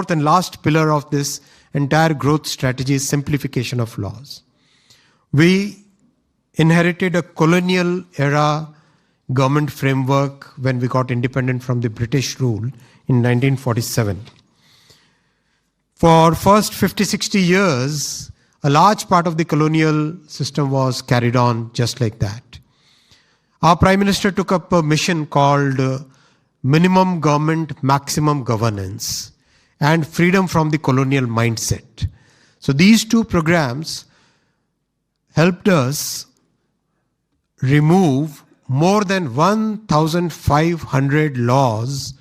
fourth and last pillar of this entire growth strategy is simplification of laws. We inherited a colonial era government framework when we got independent from the British rule in 1947. For first 50-60 years, a large part of the colonial system was carried on just like that. Our Prime Minister took up a mission called Minimum Government, Maximum Governance and Freedom from the Colonial Mindset. So these two programs helped us remove more than 1,500 laws,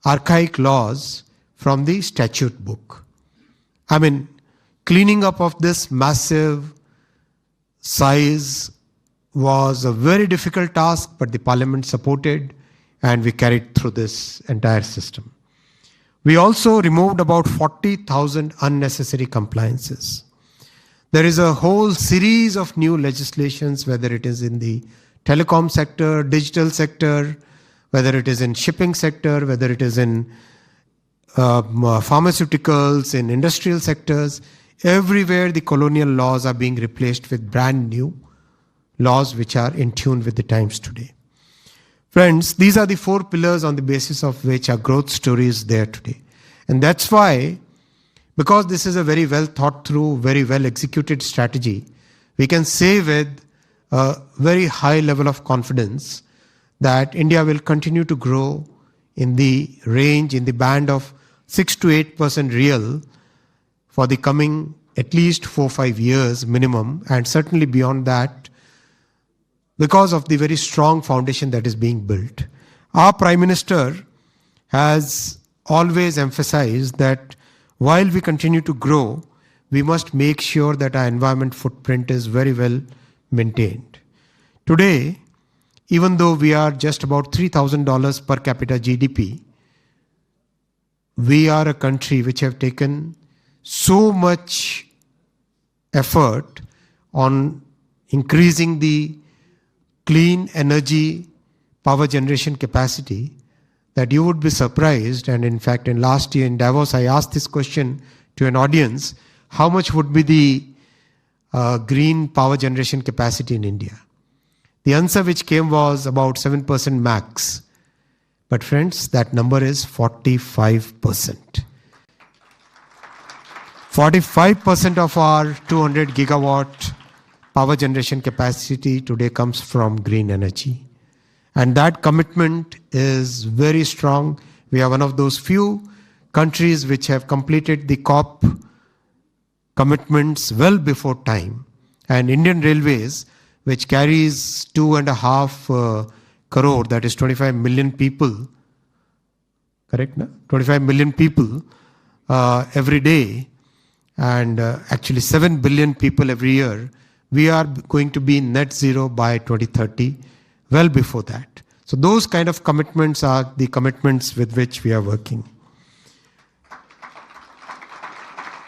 archaic laws, from the statute book. I mean, cleaning up of this massive size was a very difficult task, but the Parliament supported and we carried through this entire system. We also removed about 40,000 unnecessary compliances. There is a whole series of new legislations, whether it is in the telecom sector, digital sector, whether it is in shipping sector, whether it is in pharmaceuticals, in industrial sectors. Everywhere the colonial laws are being replaced with brand new laws which are in tune with the times today. Friends, these are the four pillars on the basis of which our growth story is there today. And that's why, because this is a very well thought through, very well executed strategy, we can say with a very high level of confidence that India will continue to grow in the range, in the band of 6 to 8% real for the coming at least 4-5 years minimum, and certainly beyond that, because of the very strong foundation that is being built. Our Prime Minister has always emphasized that while we continue to grow, we must make sure that our environment footprint is very well maintained. Today, even though we are just about $3,000 per capita GDP, we are a country which have taken so much effort on increasing the clean energy power generation capacity that you would be surprised. And in fact, in last year in Davos, I asked this question to an audience, how much would be the green power generation capacity in India? The answer which came was about 7% max. But friends, that number is 45%. 45% of our 200 gigawatt power generation capacity today comes from green energy. And that commitment is very strong. We are one of those few countries which have completed the COP commitments well before time. And Indian Railways, which carries 2.5 crore, that is 25 million people, correct? No? 25 million people every day, and actually 7 billion people every year. We are going to be net zero by 2030, well before that. So those kind of commitments are the commitments with which we are working.